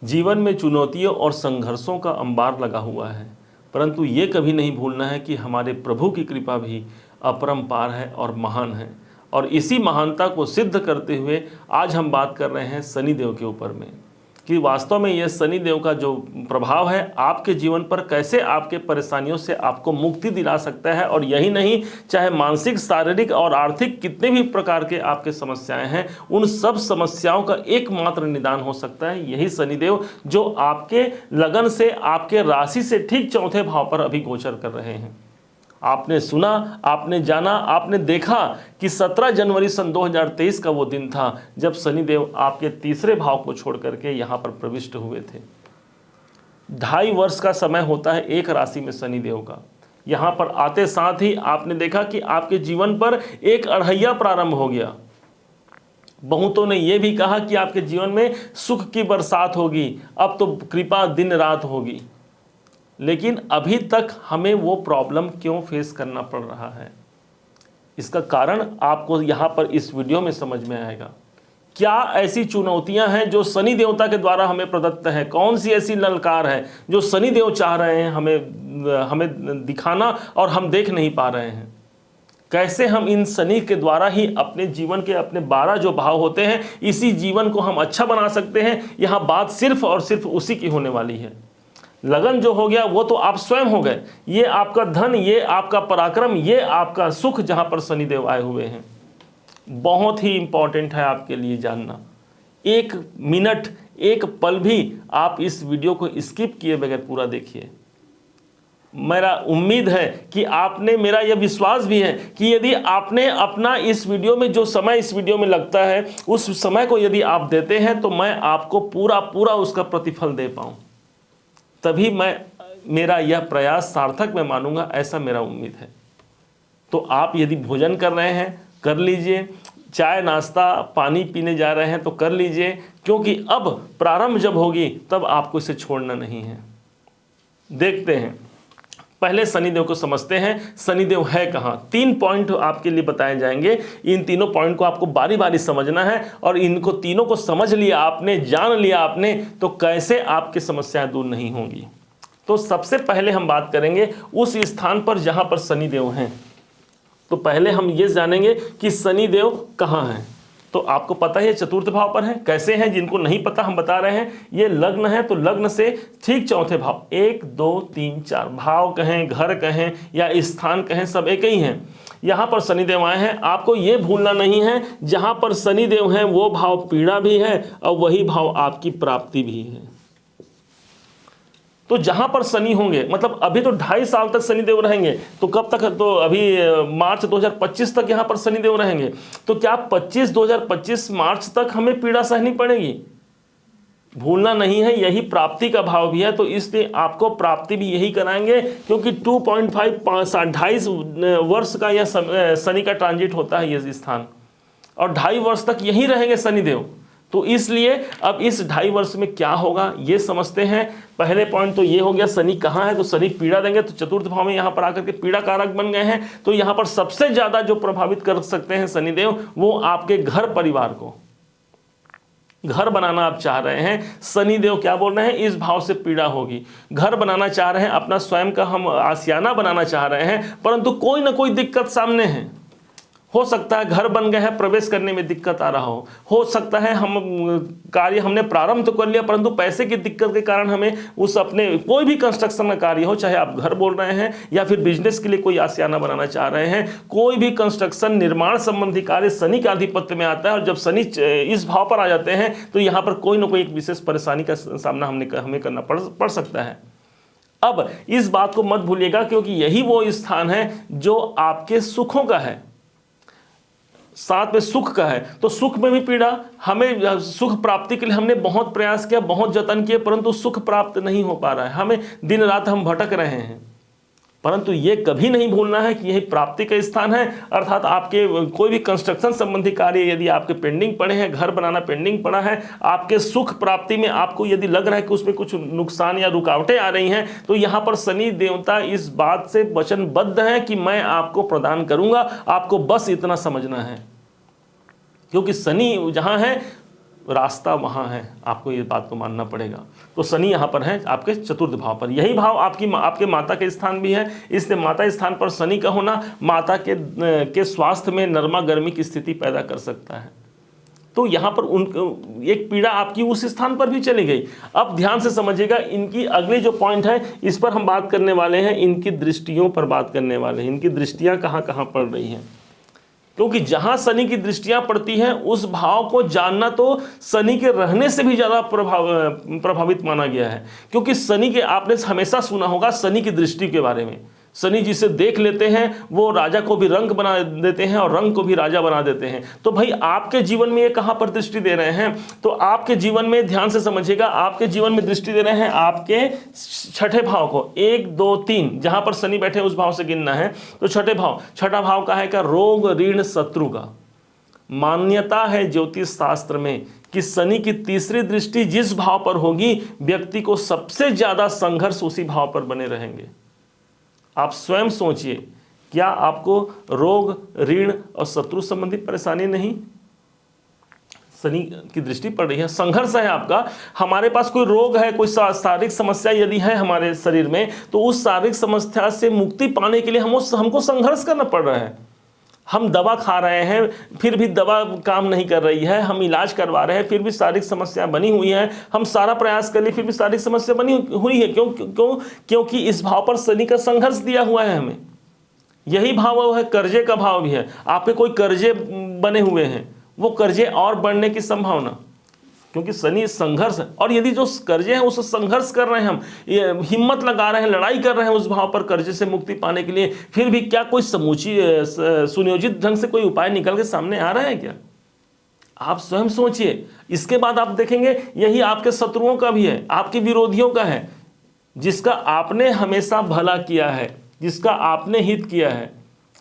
जीवन में चुनौतियों और संघर्षों का अंबार लगा हुआ है, परंतु ये कभी नहीं भूलना है कि हमारे प्रभु की कृपा भी अपरंपार है और महान है। और इसी महानता को सिद्ध करते हुए आज हम बात कर रहे हैं शनिदेव के ऊपर में, कि वास्तव में यह शनिदेव का जो प्रभाव है आपके जीवन पर कैसे आपके परेशानियों से आपको मुक्ति दिला सकता है। और यही नहीं, चाहे मानसिक, शारीरिक और आर्थिक कितने भी प्रकार के आपके समस्याएं हैं, उन सब समस्याओं का एकमात्र निदान हो सकता है यही शनिदेव, जो आपके लगन से, आपके राशि से ठीक चौथे भाव पर अभी गोचर कर रहे हैं। आपने सुना, आपने जाना, आपने देखा कि 17 जनवरी सन 2023 का वो दिन था जब शनिदेव आपके तीसरे भाव को छोड़ करके यहाँ पर प्रविष्ट हुए थे। 2.5 वर्ष का समय होता है एक राशि में शनिदेव का। यहाँ पर आते साथ ही आपने देखा कि आपके जीवन पर एक अढ़ैया प्रारंभ हो गया। बहुतों ने यह भी कहा कि आपके जीवन में सुख की बरसात होगी, अब तो कृपा दिन रात होगी। लेकिन अभी तक हमें वो प्रॉब्लम क्यों फेस करना पड़ रहा है, इसका कारण आपको यहाँ पर इस वीडियो में समझ में आएगा। क्या ऐसी चुनौतियां हैं जो शनि देवता के द्वारा हमें प्रदत्त हैं? कौन सी ऐसी ललकार है जो शनि देव चाह रहे हैं हमें दिखाना और हम देख नहीं पा रहे हैं? कैसे हम इन शनि के द्वारा ही अपने जीवन के अपने 12 जो भाव होते हैं, इसी जीवन को हम अच्छा बना सकते हैं? यहाँ बात सिर्फ और सिर्फ उसी की होने वाली है। लगन जो हो गया वो तो आप स्वयं हो गए, ये आपका धन, ये आपका पराक्रम, ये आपका सुख, जहां पर शनिदेव आए हुए हैं। बहुत ही इंपॉर्टेंट है आपके लिए जानना। एक मिनट, एक पल भी आप इस वीडियो को स्किप किए बगैर पूरा देखिए। मेरा उम्मीद है कि आपने, मेरा यह विश्वास भी है कि यदि आपने अपना इस वीडियो में जो समय इस वीडियो में लगता है, उस समय को यदि आप देते हैं तो मैं आपको पूरा पूरा उसका प्रतिफल दे पाऊं, तभी मेरा यह प्रयास सार्थक मैं मानूंगा, ऐसा मेरा उम्मीद है। तो आप यदि भोजन कर रहे हैं कर लीजिए, चाय नाश्ता पानी पीने जा रहे हैं तो कर लीजिए, क्योंकि अब प्रारंभ जब होगी तब आपको इसे छोड़ना नहीं है। देखते हैं, पहले शनिदेव को समझते हैं। शनिदेव है कहाँ? 3 पॉइंट आपके लिए बताए जाएंगे। इन तीनों पॉइंट को आपको बारी बारी समझना है, और इनको तीनों को समझ लिया आपने, जान लिया आपने, तो कैसे आपकी समस्याएं दूर नहीं होंगी। तो सबसे पहले हम बात करेंगे उस स्थान पर जहां पर शनिदेव हैं। तो पहले हम ये जानेंगे कि शनिदेव कहाँ हैं। तो आपको पता है चतुर्थ भाव पर है। कैसे हैं जिनको नहीं पता हम बता रहे हैं। ये लग्न है तो लग्न से ठीक चौथे भाव, 1 2 3 4 भाव कहें, घर कहें या स्थान कहें, सब एक ही हैं। यहाँ पर शनिदेव आए हैं। आपको ये भूलना नहीं है, जहाँ पर शनिदेव हैं वो भाव पीड़ा भी है और वही भाव आपकी प्राप्ति भी है। तो जहां पर शनि होंगे, मतलब अभी तो 2.5 साल तक शनिदेव रहेंगे, तो कब तक? तो अभी मार्च 2025 तक यहां पर शनिदेव रहेंगे। तो क्या 2025 मार्च तक हमें पीड़ा सहनी पड़ेगी? भूलना नहीं है, यही प्राप्ति का भाव भी है। तो इसलिए आपको प्राप्ति भी यही कराएंगे, क्योंकि 2.5 2.5 वर्ष का यह शनि का ट्रांजिट होता है ये स्थान, और 2.5 वर्ष तक यही रहेंगे शनिदेव। तो इसलिए अब इस 2.5 वर्ष में क्या होगा ये समझते हैं। पहले पॉइंट तो ये हो गया, शनि कहाँ है? तो शनि पीड़ा देंगे। तो चतुर्थ भाव में यहाँ पर आकर के पीड़ा कारक बन गए हैं। तो यहाँ पर सबसे ज्यादा जो प्रभावित कर सकते हैं शनिदेव, वो आपके घर परिवार को। घर बनाना आप चाह रहे हैं, शनिदेव क्या बोल रहे हैं? इस भाव से पीड़ा होगी। घर बनाना चाह रहे हैं, अपना स्वयं का हम आशियाना बनाना चाह रहे हैं, परंतु कोई ना कोई दिक्कत सामने है। हो सकता है घर बन गए हैं, प्रवेश करने में दिक्कत आ रहा हो सकता है हम कार्य हमने प्रारंभ तो कर लिया, परंतु पैसे की दिक्कत के कारण हमें उस अपने कोई भी कंस्ट्रक्शन का कार्य हो, चाहे आप घर बोल रहे हैं या फिर बिजनेस के लिए कोई आशियाना बनाना चाह रहे हैं, कोई भी कंस्ट्रक्शन निर्माण संबंधी कार्य शनि के आधिपत्य में आता है। और जब शनि इस भाव पर आ जाते हैं तो यहाँ पर कोई ना कोई एक विशेष परेशानी का सामना हमें करना पड़ सकता है। अब इस बात को मत भूलिएगा, क्योंकि यही वो स्थान है जो आपके सुखों का है, साथ में सुख का है। तो सुख में भी पीड़ा, हमें सुख प्राप्ति के लिए हमने बहुत प्रयास किया, बहुत जतन किए, परंतु सुख प्राप्त नहीं हो पा रहा है। हमें दिन रात हम भटक रहे हैं। परंतु ये कभी नहीं भूलना है कि यही प्राप्ति का स्थान है। अर्थात आपके कोई भी कंस्ट्रक्शन संबंधी कार्य यदि आपके पेंडिंग पड़े हैं, घर बनाना पेंडिंग पड़ा है, आपके सुख प्राप्ति में आपको यदि लग रहा है कि उसमें कुछ नुकसान या रुकावटें आ रही हैं, तो यहाँ पर शनि देवता इस बात से वचनबद्ध है कि मैं आपको प्रदान करूंगा। आपको बस इतना समझना है, क्योंकि शनि जहां है रास्ता वहाँ है, आपको ये बात को मानना पड़ेगा। तो शनि यहाँ पर है आपके चतुर्थ भाव पर, यही भाव आपके माता के स्थान भी है, इसलिए माता स्थान पर शनि का होना माता के स्वास्थ्य में नरमा गर्मी की स्थिति पैदा कर सकता है। तो यहाँ पर एक पीड़ा आपकी उस स्थान पर भी चली गई। अब ध्यान से समझिएगा, इनकी अगली जो पॉइंट है इस पर हम बात करने वाले हैं, इनकी दृष्टियों पर बात करने वाले हैं, इनकी दृष्टियाँ कहाँ कहाँ पड़ रही हैं। क्योंकि जहां शनि की दृष्टियां पड़ती हैं उस भाव को जानना तो शनि के रहने से भी ज्यादा प्रभावित माना गया है। क्योंकि शनि के, आपने हमेशा सुना होगा शनि की दृष्टि के बारे में, शनि जिसे देख लेते हैं वो राजा को भी रंक बना देते हैं और रंक को भी राजा बना देते हैं। तो भाई आपके जीवन में ये कहां पर दृष्टि दे रहे हैं, तो आपके जीवन में ध्यान से समझिएगा, आपके जीवन में दृष्टि दे रहे हैं आपके छठे भाव को, 1 2 3 जहां पर शनि बैठे उस भाव से गिनना है। तो छठा भाव का है क्या, रोग ऋण शत्रु का। मान्यता है ज्योतिष शास्त्र में कि शनि की तीसरी दृष्टि जिस भाव पर होगी व्यक्ति को सबसे ज्यादा संघर्ष उसी भाव पर बने रहेंगे। आप स्वयं सोचिए, क्या आपको रोग ऋण और शत्रु संबंधी परेशानी नहीं? शनि की दृष्टि पड़ रही है, संघर्ष है आपका। हमारे पास कोई रोग है, कोई शारीरिक समस्या यदि है हमारे शरीर में, तो उस शारीरिक समस्या से मुक्ति पाने के लिए हमको संघर्ष करना पड़ रहा है। हम दवा खा रहे हैं फिर भी दवा काम नहीं कर रही है, हम इलाज करवा रहे हैं फिर भी शारीरिक समस्या बनी हुई है, हम सारा प्रयास कर लिए फिर भी शारीरिक समस्या बनी हुई है। क्योंकि इस भाव पर शनि का संघर्ष दिया हुआ है हमें। यही भाव है, कर्जे का भाव भी है। आपके कोई कर्जे बने हुए हैं, वो कर्जे और बढ़ने की संभावना, क्योंकि शनि संघर्ष है। और यदि जो कर्जे हैं उस संघर्ष कर रहे हैं, हम ये हिम्मत लगा रहे हैं, लड़ाई कर रहे हैं उस भाव पर कर्जे से मुक्ति पाने के लिए, फिर भी क्या कोई सुनियोजित ढंग से कोई उपाय निकल के सामने आ रहा है क्या? आप स्वयं सोचिए। इसके बाद आप देखेंगे यही आपके शत्रुओं का भी है, आपके विरोधियों का है, जिसका आपने हमेशा भला किया है, जिसका आपने हित किया है,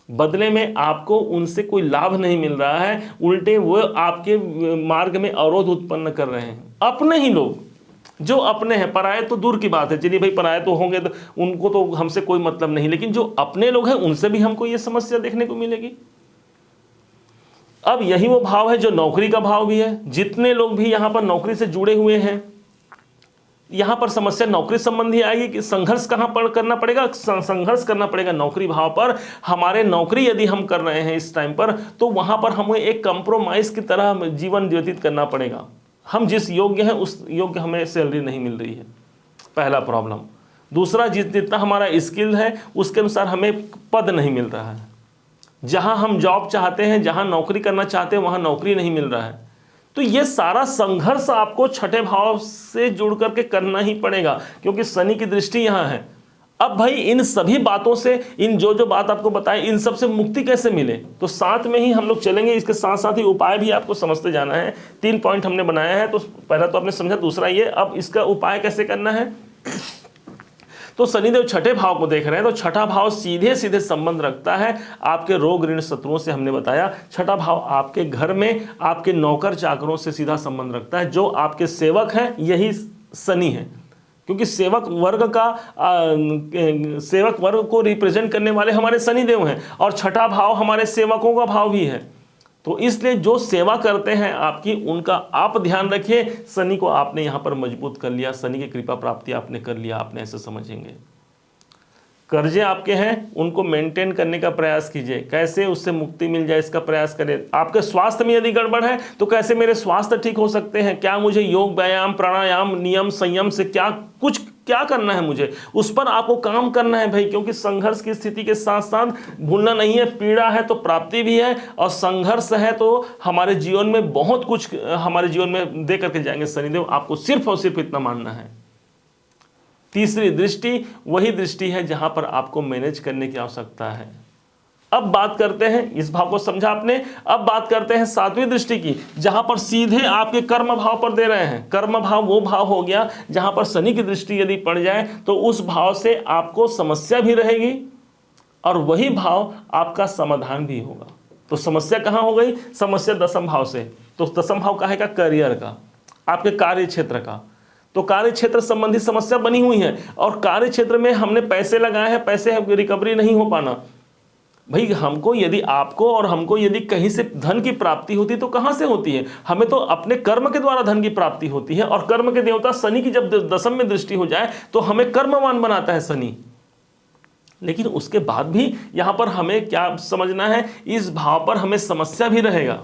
बदले में आपको उनसे कोई लाभ नहीं मिल रहा है, उल्टे वो आपके मार्ग में अवरोध उत्पन्न कर रहे हैं। अपने ही लोग जो अपने हैं, पराये तो दूर की बात है, चलिए भाई पराये तो होंगे तो उनको तो हमसे कोई मतलब नहीं, लेकिन जो अपने लोग हैं उनसे भी हमको ये समस्या देखने को मिलेगी। अब यही वो भाव है जो नौकरी का भाव भी है। जितने लोग भी यहाँ पर नौकरी से जुड़े हुए हैं, यहां पर समस्या नौकरी संबंधी आएगी कि संघर्ष कहां पर करना पड़ेगा, संघर्ष करना पड़ेगा नौकरी भाव पर। हमारे नौकरी यदि हम कर रहे हैं इस टाइम पर, तो वहां पर हमें एक कंप्रोमाइज की तरह जीवन व्यतीत करना पड़ेगा। हम जिस योग्य हैं उस योग्य हमें सैलरी नहीं मिल रही है, पहला प्रॉब्लम। दूसरा, जितना हमारा स्किल है उसके अनुसार हमें पद नहीं मिल रहा है। जहां हम जॉब चाहते हैं, जहां नौकरी करना चाहते हैं, वहां नौकरी नहीं मिल रहा है। तो ये सारा संघर्ष आपको छठे भाव से जुड़ करके करना ही पड़ेगा, क्योंकि शनि की दृष्टि यहां है। अब भाई इन सभी बातों से, इन जो बात आपको बताए, इन सब से मुक्ति कैसे मिले, तो साथ में ही हम लोग चलेंगे। इसके साथ साथ ही उपाय भी आपको समझते जाना है। 3 पॉइंट हमने बनाया है, तो पहला तो आपने समझा, दूसरा ये अब इसका उपाय कैसे करना है। तो शनिदेव छठे भाव को देख रहे हैं, तो छठा भाव सीधे सीधे संबंध रखता है आपके रोग ऋण शत्रुओं से। हमने बताया छठा भाव आपके घर में आपके नौकर चाकरों से सीधा संबंध रखता है। जो आपके सेवक हैं यही शनि है, क्योंकि सेवक वर्ग को रिप्रेजेंट करने वाले हमारे शनिदेव हैं, और छठा भाव हमारे सेवकों का भाव भी है। तो इसलिए जो सेवा करते हैं आपकी, उनका आप ध्यान रखिए। शनि को आपने यहाँ पर मजबूत कर लिया, शनि की कृपा प्राप्ति आपने कर लिया, आपने ऐसे समझेंगे। कर्जे आपके हैं, उनको मेंटेन करने का प्रयास कीजिए, कैसे उससे मुक्ति मिल जाए इसका प्रयास करें। आपके स्वास्थ्य में यदि गड़बड़ है तो कैसे मेरे स्वास्थ्य ठीक हो सकते हैं, क्या मुझे योग व्यायाम प्राणायाम नियम संयम से क्या करना है, मुझे उस पर आपको काम करना है भाई। क्योंकि संघर्ष की स्थिति के साथ साथ भूलना नहीं है, पीड़ा है तो प्राप्ति भी है, और संघर्ष है तो हमारे जीवन में बहुत कुछ हमारे जीवन में दे करके जाएंगे शनिदेव। आपको सिर्फ और सिर्फ इतना मानना है। तीसरी दृष्टि वही दृष्टि है जहां पर आपको मैनेज करने की आवश्यकता है। अब बात करते हैं, इस भाव को समझा आपने, अब बात करते हैं सातवीं दृष्टि की, जहां पर सीधे आपके कर्म भाव पर दे रहे हैं। कर्म भाव वो भाव हो गया जहां पर शनि की दृष्टि यदि पड़ जाए तो उस भाव से आपको समस्या भी रहेगी और वही भाव आपका समाधान भी होगा। तो समस्या कहां हो गई, समस्या दशम भाव से। तो दशम भाव कहेगा करियर का, आपके कार्य क्षेत्र का। तो कार्य क्षेत्र संबंधी समस्या बनी हुई है, और कार्य क्षेत्र में हमने पैसे लगाए हैं, पैसे रिकवरी नहीं हो पाना, भाई हमको यदि आपको और हमको यदि कहीं से धन की प्राप्ति होती तो कहां से होती है? हमें तो अपने कर्म के द्वारा धन की प्राप्ति होती है। और कर्म के देवता शनि की जब दशम में दृष्टि हो जाए तो हमें कर्मवान बनाता है शनि। लेकिन उसके बाद भी यहां पर हमें क्या समझना है, इस भाव पर हमें समस्या भी रहेगा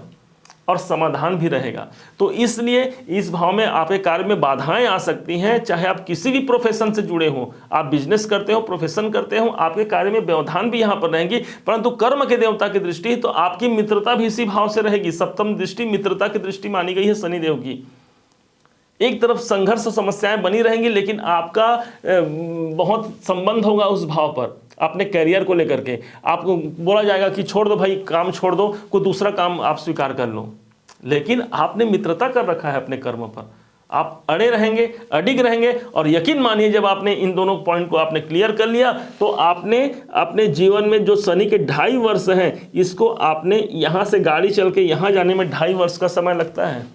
और समाधान भी रहेगा। तो इसलिए इस भाव में आपके कार्य में बाधाएं आ सकती हैं। चाहे आप किसी भी प्रोफेशन से जुड़े हो, आप बिजनेस करते हो, प्रोफेशन करते हो, आपके कार्य में व्यवधान भी यहां पर रहेंगी। परंतु कर्म के देवता की दृष्टि, तो आपकी मित्रता भी इसी भाव से रहेगी। सप्तम दृष्टि मित्रता की दृष्टि मानी गई है शनिदेव की। एक तरफ संघर्ष समस्याएं बनी रहेंगी, लेकिन आपका बहुत संबंध होगा उस भाव पर। अपने करियर को लेकर के आपको बोला जाएगा कि छोड़ दो भाई, काम छोड़ दो, कोई दूसरा काम आप स्वीकार कर लो। लेकिन आपने मित्रता कर रखा है अपने कर्म पर, आप अड़े रहेंगे, अडिग रहेंगे। और यकीन मानिए जब आपने इन दोनों पॉइंट को आपने क्लियर कर लिया तो आपने अपने जीवन में जो शनि के 2.5 वर्ष हैं, इसको आपने यहाँ से गाड़ी चल के यहाँ जाने में 2.5 वर्ष का समय लगता है,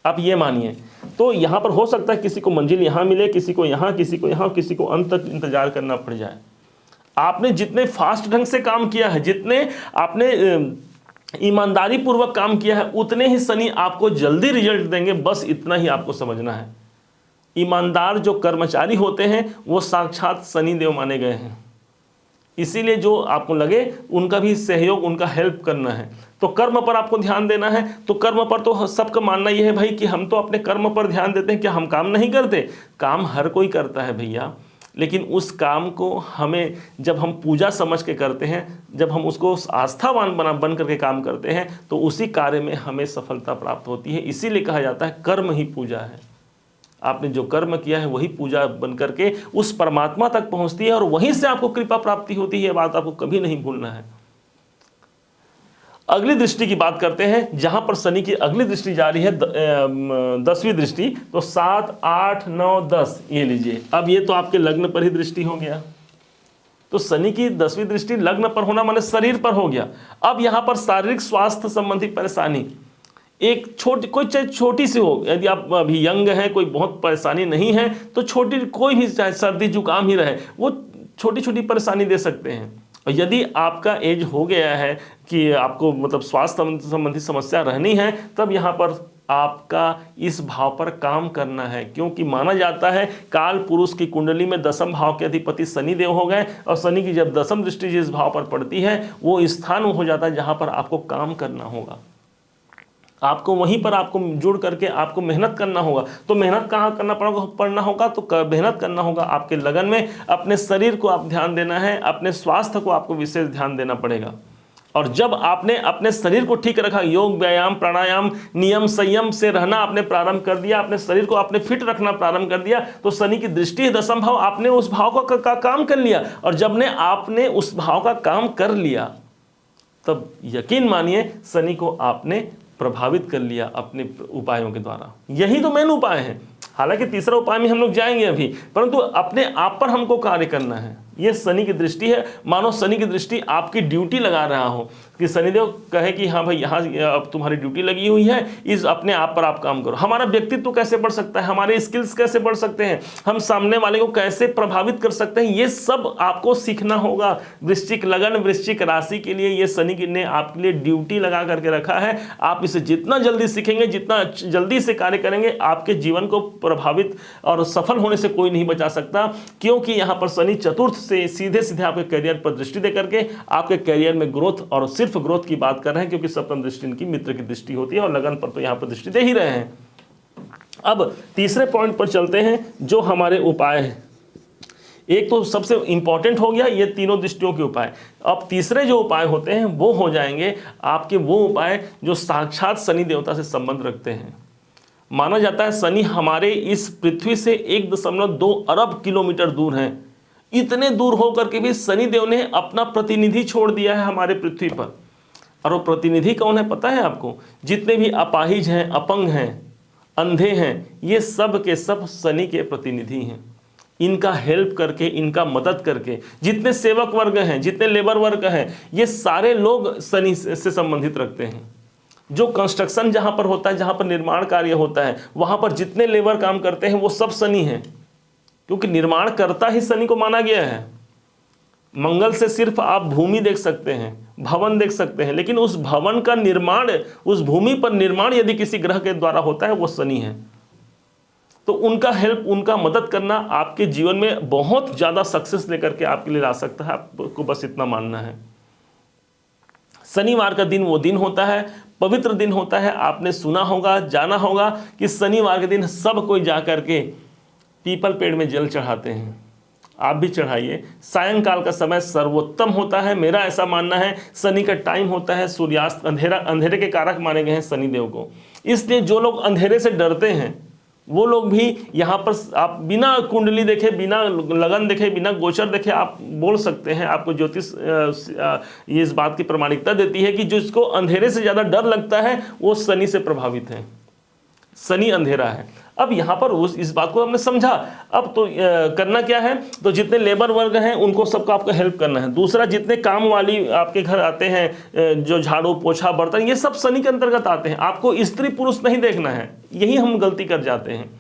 आप ये मानिए। तो यहाँ पर हो सकता है किसी को मंजिल यहाँ मिले, किसी को यहाँ, किसी को यहाँ, किसी को अंत तक इंतजार करना पड़ जाए। आपने जितने फास्ट ढंग से काम किया है, जितने आपने ईमानदारी पूर्वक काम किया है, उतने ही शनि आपको जल्दी रिजल्ट देंगे। बस इतना ही आपको समझना है। ईमानदार जो कर्मचारी होते हैं वो साक्षात शनि देव माने गए हैं। इसीलिए जो आपको लगे उनका भी सहयोग, उनका हेल्प करना है। तो कर्म पर आपको ध्यान देना है। तो कर्म पर तो सबका मानना यह है भाई कि हम तो अपने कर्म पर ध्यान देते हैं, क्या हम काम नहीं करते? काम हर कोई करता है भैया, लेकिन उस काम को हमें जब हम पूजा समझ के करते हैं, जब हम उसको आस्थावान बन करके काम करते हैं, तो उसी कार्य में हमें सफलता प्राप्त होती है। इसीलिए कहा जाता है कर्म ही पूजा है। आपने जो कर्म किया है वही पूजा बन करके उस परमात्मा तक पहुंचती है और वहीं से आपको कृपा प्राप्ति होती है। बात आपको कभी नहीं भूलना है। अगली दृष्टि की बात करते हैं, जहां पर शनि की अगली दृष्टि जा रही है 10वीं दृष्टि। तो 7, 8, 9, 10 ये लीजिए। अब ये तो आपके लग्न पर ही दृष्टि हो गया। तो शनि की 10वीं दृष्टि लग्न पर होना माने शरीर पर हो गया। अब यहां पर शारीरिक स्वास्थ्य संबंधी परेशानी, एक कोई चाहे छोटी सी हो, यदि आप अभी यंग हैं, कोई बहुत परेशानी नहीं है, तो छोटी कोई भी, चाहे सर्दी जुकाम ही रहे, वो छोटी छोटी परेशानी दे सकते हैं। और यदि आपका एज हो गया है कि आपको मतलब स्वास्थ्य संबंधी समस्या रहनी है, तब यहाँ पर आपका इस भाव पर काम करना है। क्योंकि माना जाता है काल पुरुष की कुंडली में 10म भाव के अधिपति शनि देव हो गए, और शनि की जब 10म दृष्टि जिस भाव पर पड़ती है वो स्थान हो जाता है जहाँ पर आपको काम करना होगा। आपको वहीं पर आपको जुड़ करके आपको मेहनत करना होगा। तो मेहनत कहाँ करना पड़ना होगा? तो मेहनत करना होगा आपके लगन में। अपने शरीर को आप ध्यान देना है, अपने स्वास्थ्य को आपको विशेष ध्यान देना पड़ेगा। और जब आपने अपने शरीर को ठीक रखा, योग, व्यायाम, प्राणायाम, नियम, संयम से रहना आपने प्रारंभ कर दिया, अपने शरीर को आपने फिट रखना प्रारंभ कर दिया, तो शनि की दृष्टि है 10म भाव, आपने उस भाव का काम कर लिया। और जब आपने उस भाव का काम कर लिया, तब यकीन मानिए शनि को आपने प्रभावित कर लिया अपने उपायों के द्वारा। यही तो मेन उपाय है। हालांकि तीसरा उपाय में हम लोग जाएंगे अभी, परंतु अपने आप पर हमको कार्य करना है। ये शनि की दृष्टि है। मानो शनि की दृष्टि आपकी ड्यूटी लगा रहा हो, कि शनिदेव कहे कि हाँ भाई यहाँ अब तुम्हारी ड्यूटी लगी हुई है, इस अपने आप पर आप काम करो। हमारा व्यक्तित्व कैसे बढ़ सकता है, हमारे स्किल्स कैसे बढ़ सकते हैं, हम सामने वाले को कैसे प्रभावित कर सकते हैं, ये सब आपको सीखना होगा। वृश्चिक लगन, वृश्चिक राशि के लिए ये शनि ने आपके लिए ड्यूटी लगा करके रखा है। आप इसे जितना जल्दी सीखेंगे, जितना जल्दी से कार्य करेंगे, आपके जीवन को प्रभावित और सफल होने से कोई नहीं बचा सकता। क्योंकि यहाँ पर शनि चतुर्थ से सीधे सीधे आपके करियर पर दृष्टि दे करके आपके करियर में ग्रोथ, और सिर्फ ग्रोथ की बात कर रहे हैं, क्योंकि सप्तम दृष्टि इनकी मित्र की दृष्टि होती है, और लगन पर तो यहां पर दृष्टि दे ही रहे हैं। अब तीसरे पॉइंट पर चलते हैं, जो हमारे उपाय हैं। एक तो सबसे इंपॉर्टेंट हो गया ये तीनों दृष्टियों के उपाय। अब तीसरे जो उपाय होते हैं वो हो जाएंगे आपके वो उपाय जो साक्षात शनि देवता से संबंध रखते हैं। माना जाता है शनि हमारे इस पृथ्वी से 1.2 अरब किलोमीटर दूर हैं। इतने दूर होकर के भी शनि देव ने अपना प्रतिनिधि छोड़ दिया है हमारे पृथ्वी पर। और वो प्रतिनिधि कौन है पता है आपको? जितने भी अपाहिज हैं, अपंग हैं, अंधे हैं, ये सब के सब शनि के प्रतिनिधि हैं। इनका हेल्प करके, इनका मदद करके, जितने सेवक वर्ग हैं, जितने लेबर वर्ग हैं, ये सारे लोग शनि से संबंधित रखते हैं। जो कंस्ट्रक्शन जहाँ पर होता है, जहाँ पर निर्माण कार्य होता है, वहाँ पर जितने लेबर काम करते हैं वो सब शनि हैं। क्योंकि निर्माण करता ही शनि को माना गया है। मंगल से सिर्फ आप भूमि देख सकते हैं, भवन देख सकते हैं, लेकिन उस भवन का निर्माण, उस भूमि पर निर्माण यदि किसी ग्रह के द्वारा होता है वो शनि है। तो उनका हेल्प, उनका मदद करना आपके जीवन में बहुत ज़्यादा सक्सेस लेकर के आपके लिए ला सकता है, आपको बस इतना मानना है। शनिवार का दिन वो दिन होता है, पवित्र दिन होता है। आपने सुना होगा, जाना होगा कि शनिवार के दिन सब कोई जा कर के पीपल पेड़ में जल चढ़ाते हैं। आप भी चढ़ाइए। सायंकाल का समय सर्वोत्तम होता है, मेरा ऐसा मानना है। शनि का टाइम होता है सूर्यास्त, अंधेरे के कारक माने गए हैं शनिदेव को। इसलिए जो लोग अंधेरे से डरते हैं वो लोग भी यहाँ पर, आप बिना कुंडली देखे, बिना लगन देखे, बिना गोचर देखे आप बोल सकते हैं। आपको ज्योतिष ये इस बात की प्रामाणिकता देती है कि जिसको अंधेरे से ज़्यादा डर लगता है वो शनि से प्रभावित है, शनि अंधेरा है। अब यहाँ पर इस बात को हमने समझा। अब तो करना क्या है, तो जितने लेबर वर्ग हैं उनको सबको आपको हेल्प करना है। दूसरा, जितने काम वाली आपके घर आते हैं, जो झाड़ू पोछा बर्तन, ये सब शनि के अंतर्गत आते हैं। आपको स्त्री पुरुष नहीं देखना है, यही हम गलती कर जाते हैं।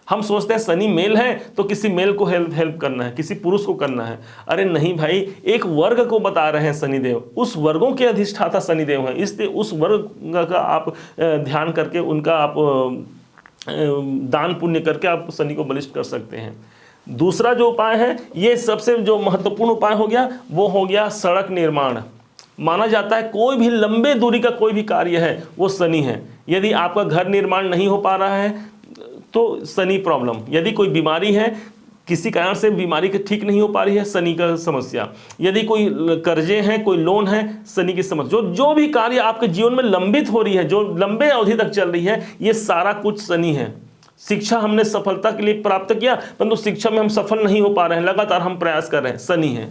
हम सोचते हैं शनि मेल है तो किसी मेल को हेल्प करना है, किसी पुरुष को करना है। अरे नहीं भाई, एक वर्ग को बता रहे हैं शनिदेव, उस वर्गों के अधिष्ठाता शनिदेव हैं, इसलिए उस वर्ग का आप ध्यान करके उनका आप दान पुण्य करके आप शनि को बलिष्ठ कर सकते हैं। दूसरा जो उपाय है, ये सबसे जो महत्वपूर्ण उपाय हो गया, वो हो गया सड़क निर्माण। माना जाता है कोई भी लंबे दूरी का कोई भी कार्य है वो शनि है। यदि आपका घर निर्माण नहीं हो पा रहा है तो शनि प्रॉब्लम। यदि कोई बीमारी है, किसी कारण से बीमारी के ठीक नहीं हो पा रही है, शनि का समस्या। यदि कोई कर्जे हैं, कोई लोन है, शनि की समस्या। जो भी कार्य आपके जीवन में लंबित हो रही है, जो लंबे अवधि तक चल रही है, ये सारा कुछ शनि है। शिक्षा हमने सफलता के लिए प्राप्त किया, परंतु शिक्षा में हम सफल नहीं हो पा रहे हैं, लगातार हम प्रयास कर रहे हैं, शनि है।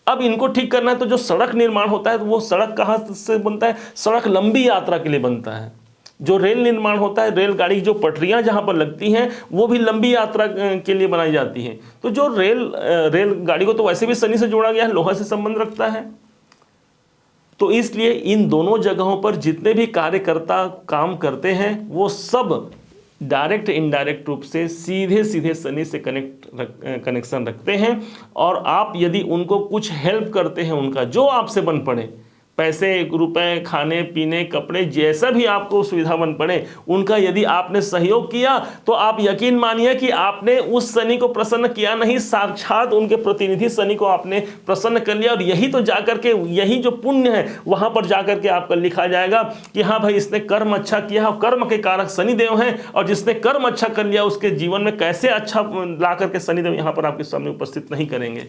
अब इनको ठीक करना है। तो जो सड़क निर्माण होता है तो वो सड़क कहाँ से बनता है? सड़क लंबी यात्रा के लिए बनता है। जो रेल निर्माण होता है, रेलगाड़ी जो पटरियां जहां पर लगती हैं वो भी लंबी यात्रा के लिए बनाई जाती हैं। तो जो रेलगाड़ी को तो वैसे भी शनि से जोड़ा गया है, लोहा से संबंध रखता है। तो इसलिए इन दोनों जगहों पर जितने भी कार्यकर्ता काम करते हैं वो सब डायरेक्ट इनडायरेक्ट रूप से सीधे सीधे शनि से कनेक्शन रखते हैं। और आप यदि उनको कुछ हेल्प करते हैं, उनका जो आपसे बन पड़े, पैसे, रुपए, खाने पीने, कपड़े, जैसा भी आपको सुविधा बन पड़े, उनका यदि आपने सहयोग किया तो आप यकीन मानिए कि आपने उस शनि को प्रसन्न किया नहीं, साक्षात उनके प्रतिनिधि शनि को आपने प्रसन्न कर लिया। और यही तो जाकर के, यही जो पुण्य है वहां पर जाकर के आपका लिखा जाएगा कि हाँ भाई, इसने कर्म अच्छा किया। कर्म के कारक शनिदेव हैं, और जिसने कर्म अच्छा कर लिया उसके जीवन में कैसे अच्छा ला करके शनिदेव यहाँ पर आपके सामने उपस्थित नहीं करेंगे।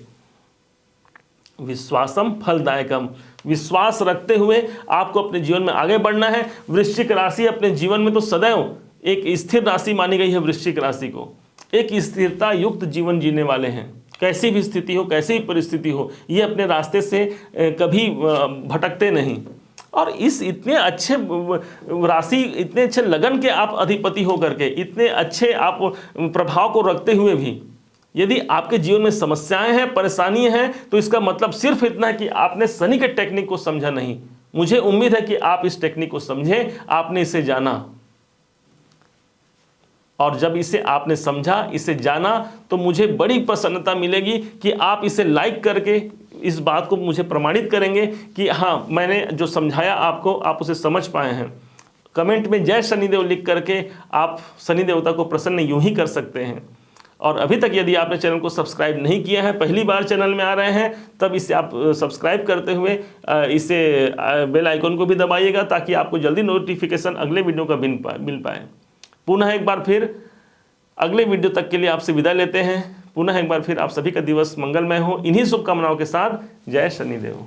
विश्वासम फलदायकम, विश्वास रखते हुए आपको अपने जीवन में आगे बढ़ना है। वृश्चिक राशि अपने जीवन में तो सदैव एक स्थिर राशि मानी गई है। वृश्चिक राशि को एक स्थिरता युक्त जीवन जीने वाले हैं। कैसी भी स्थिति हो, कैसी भी परिस्थिति हो, ये अपने रास्ते से कभी भटकते नहीं। और इस इतने अच्छे राशि, इतने अच्छे लगन के आप अधिपति हो करके, इतने अच्छे आप प्रभाव को रखते हुए भी यदि आपके जीवन में समस्याएं हैं, परेशानी हैं, तो इसका मतलब सिर्फ इतना है कि आपने शनि के टेक्निक को समझा नहीं। मुझे उम्मीद है कि आप इस टेक्निक को समझें, आपने इसे जाना। और जब इसे आपने समझा, इसे जाना, तो मुझे बड़ी प्रसन्नता मिलेगी कि आप इसे लाइक करके इस बात को मुझे प्रमाणित करेंगे कि हाँ, मैंने जो समझाया आपको, आप उसे समझ पाए हैं। कमेंट में जय शनिदेव लिख करके आप शनि देवता को प्रसन्न यूं ही कर सकते हैं। और अभी तक यदि आपने चैनल को सब्सक्राइब नहीं किया है, पहली बार चैनल में आ रहे हैं, तब इसे आप सब्सक्राइब करते हुए इसे बेल आइकन को भी दबाइएगा, ताकि आपको जल्दी नोटिफिकेशन अगले वीडियो का मिल पाए। पुनः एक बार फिर अगले वीडियो तक के लिए आपसे विदा लेते हैं। पुनः एक बार फिर आप सभी का दिवस मंगलमय हो। इन्हीं शुभकामनाओं के साथ जय शनिदेव।